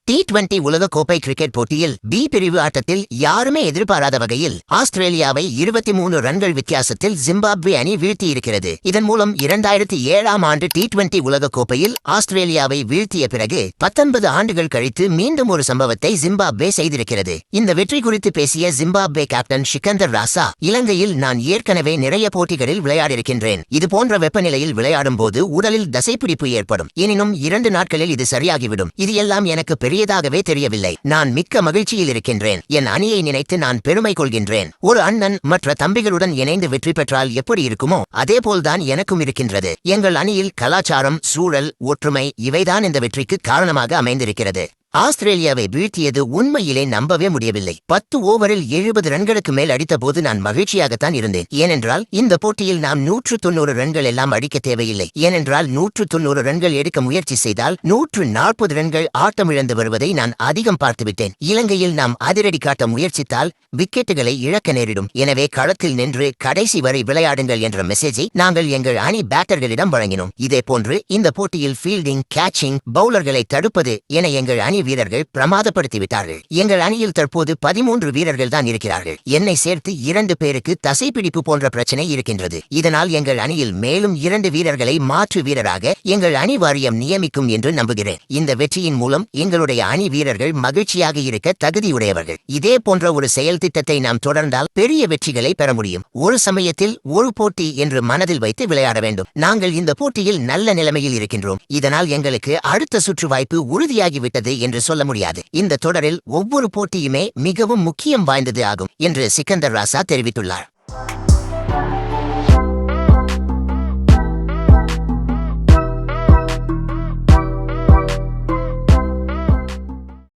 T20 உலகக்கோப்பை cricket போட்டியில் B பிரிவு ஆட்டத்தில் யாருமே எதிர்பாராத வகையில் ஆஸ்திரேலியாவை 23 ரன்கள் வித்தியாசத்தில் ஜிம்பாப்வே அணி வீழ்த்தியிருக்கிறது. இதன் மூலம் 2007ஆம் ஆண்டு T20 உலகக்கோப்பையில் ஆஸ்திரேலியாவை வீழ்த்திய பிறகு 19 ஆண்டுகள் கழித்து மீண்டும் ஒரு சம்பவத்தை ஜிம்பாப்வே செய்திருக்கிறது. இந்த வெற்றி குறித்து பேசிய ஜிம்பாப்வே கேப்டன் சிக்கந்தர் ராசா, இலங்கையில் நான் ஏற்கனவே நிறைய போட்டிகளில் விளையாடிருக்கின்றேன். இதுபோன்ற வெப்பநிலையில் விளையாடும் போது உடலில் தசைப்பிடிப்பு ஏற்படும். எனினும் 2 நாட்களில் இது சரியாகிவிடும். இது எல்லாம் எனக்கு பெரியதாகவே தெரியவில்லை. நான் மிக்க மகிழ்ச்சியில் இருக்கின்றேன். என் அணியை நினைத்து நான் பெருமை கொள்கின்றேன். ஒரு அண்ணன் மற்ற தம்பிகளுடன் இணைந்து வெற்றி பெற்றால் எப்படி இருக்குமோ அதேபோல்தான் எனக்கும் இருக்கின்றது. எங்கள் அணியில் கலாச்சாரம், சூழல், ஒற்றுமை இவைதான் இந்த வெற்றிக்கு காரணமாக அமைந்திருக்கிறது. ஆஸ்திரேலியாவை வீழ்த்தியது உண்மையிலே நம்பவே முடியவில்லை. 10 ஓவரில் 70 ரன்களுக்கு மேல் அடித்தபோது நான் மகிழ்ச்சியாகத்தான் இருந்தேன். ஏனென்றால் இந்த போட்டியில் நாம் 190 ரன்கள் எல்லாம் அடிக்க தேவையில்லை. ஏனென்றால் 190 ரன்கள் எடுக்க முயற்சி செய்தால் 140 ரன்கள் ஆட்டமிழந்து வருவதை நான் அதிகம் பார்த்துவிட்டேன். இலங்கையில் நாம் அதிரடி காட்ட முயற்சித்தால் விக்கெட்டுகளை இழக்க நேரிடும். எனவே களத்தில் நின்று கடைசி வரை விளையாடுங்கள் என்ற மெசேஜை நாங்கள் எங்கள் அணி பேட்டர்களிடம் வழங்கினோம். இதேபோன்று இந்த போட்டியில் ஃபீல்டிங், கேட்சிங், பவுலர்களை தடுப்பது என எங்கள் அணி வீரர்கள் பிரமாதப்படுத்திவிட்டார்கள். எங்கள் அணியில் தற்போது 13 வீரர்கள் தான் இருக்கிறார்கள். என்னை சேர்த்து 2 பேருக்கு தசைப்பிடிப்பு போன்ற பிரச்சனை இருக்கின்றது. இதனால் எங்கள் அணியில் மேலும் 2 வீரர்களை மாற்று வீரராக எங்கள் அணி வாரியம் நியமிக்கும் என்று நம்புகிறேன். இந்த வெற்றியின் மூலம் எங்களுடைய அணி வீரர்கள் மகிழ்ச்சியாக இருக்க தகுதியுடையவர்கள். இதே போன்ற ஒரு செயல் திட்டத்தை நாம் தொடர்ந்தால் பெரிய வெற்றிகளை பெற முடியும். ஒரு சமயத்தில் ஒரு போட்டி என்று மனதில் வைத்து விளையாட வேண்டும். நாங்கள் இந்த போட்டியில் நல்ல நிலைமையில் இருக்கின்றோம். இதனால் எங்களுக்கு அடுத்த சுற்று வாய்ப்பு உறுதியாகிவிட்டது என்று சொல்ல முடியாது. இந்த தொடரில் ஒவ்வொரு போட்டியுமே மிகவும் முக்கியம் வாய்ந்தது ஆகும் என்று சிக்கந்தர் ராசா தெரிவித்துள்ளார்.